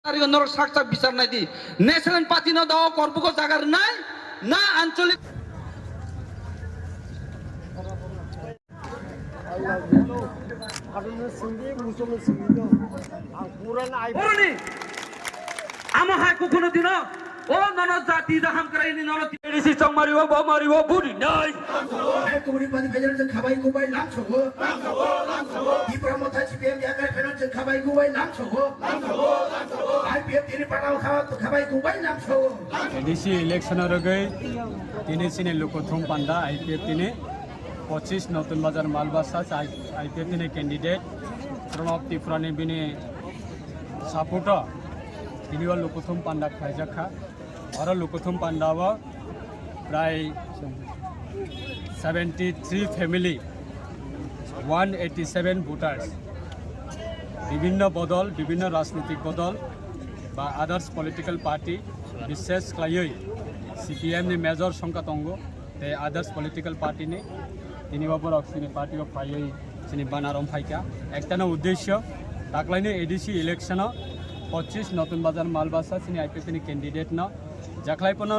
নরক সাকসাক বিচার নাই দি ন্যাশনাল পার্টি না দাও করবো জায়গার নাই না আঞ্চলিক আমাহাই কখনো দিন ও নন জাতি জাহাম করাইনি নন তিরিশি চং মারিব ব মারিব বুড়ি নাই কমিটি পাতি ফেজার যে খাবাই গুবাই লাম ছগো ইব্রাহিম মথা সিপিএম জায়গায় ফেরত যে খাবাই গুবাই লাম ছগো আইপিএফ তিনি পাটাও খাবাই গুবাই লাম ছগো এডিসি ইলেকশনের আগে তিনি সিনে লোকথম পান্ডা আইপিএফ তিনি 25 নতুন বাজার মালবাসা আইপিএফ তিনি ক্যান্ডিডেট প্রণব ত্রিপুরানি বিনি সাপোর্ট তিনি লোকথম পান্ডা খাইজাখা আর লোকথম পান্ডাব প্রায় 73 ফ্যামিলি 187 ভোটার্স বিভিন্ন বদল বিভিন্ন রাজনৈতিক বদল বা আদার্স পলিটিক্যাল পার্টি বিশেষ ক্লাইই সিপিএম नि मेजर संख्या दंग ते आदार्स पॉलिटिकल पार्टी ने तीन बाबर सिनी पार्टी फाइयै सिनी बानारम फाइका एकटाना उद्देश्य दाखलायनो एडिसि इलेक्शन 25 नतुन बाजार मालबासा सिनी आईपीएफ नि कैंडिडेट न जाखलायपनो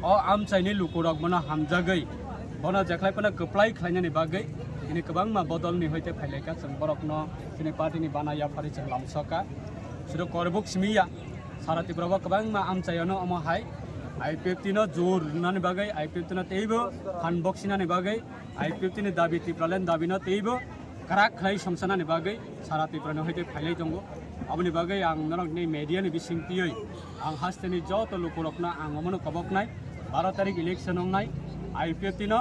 अ आमचाइनि लुकुरक बना हामजागै बना जाखलायपनो गप्लाय खालायनानि बागै ini kebang ma bodol ni hoite phaileka जों बरकनो सिनी पार्टी नि बानाया फारि जों लामसका सुरो करबुक सिमिया सारा त्रिपुरा kebang ma आमचायनो अमहाय आईपीएफ तीन जोर नानि बागै आईपीएफ तीन तेइबो हानबक्सिनानि बागै आईपीएफ तीन दाबि त्रिपुरालेन दाबिनो तेइबो काराक खाय समसानानि बागै सारा त्रिपुरानि होइते फाइलै दंगो आबनि बागै आं नरकनि मीडियानि बिसिंतियै आं हास्तेनि जत लोकरकना आं अमनो कबकनाय 12 तारिख इलेक्शन नाय आईपीएफ तीन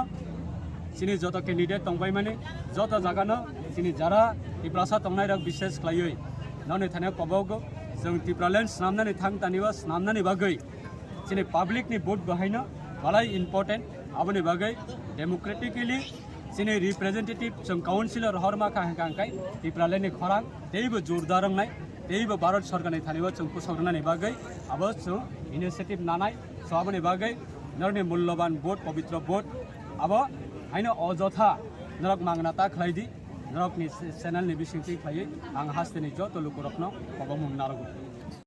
सिनि जत कैंडिडेट तंबाय माने जत जागानो सिनि जारा त्रिपुरासा तंनाय रक विशेष खायै ननि थाने कबगो जों त्रिपुरालेन स्नामनानि थां तानिबा स्नामनानि बागै सिने पब्लिक नि भोट बहायनो बालाय इम्पोर्टेंट आबनि बागै डेमोक्रेटिकली सिने रिप्रेजेंटेटिव जों काउन्सिलर हरमा कांकाय त्रिपुरालेनि खरां तेइबो जोरदारंनाय तेइबो भारत सरकारनि थानिबो जों फोसावनानै बागै आबो जों इनिशिएटिभ नानाय सो आबनि बागै नरनि मूल्यवान भोट पवित्र भोट आबो हायनो अजथा नरक मांगनाता खलायदि नरकनि चेनेलनि बिसिंथि खायै आं हास्तेनि जत लोकरकनो कबमुं नारगो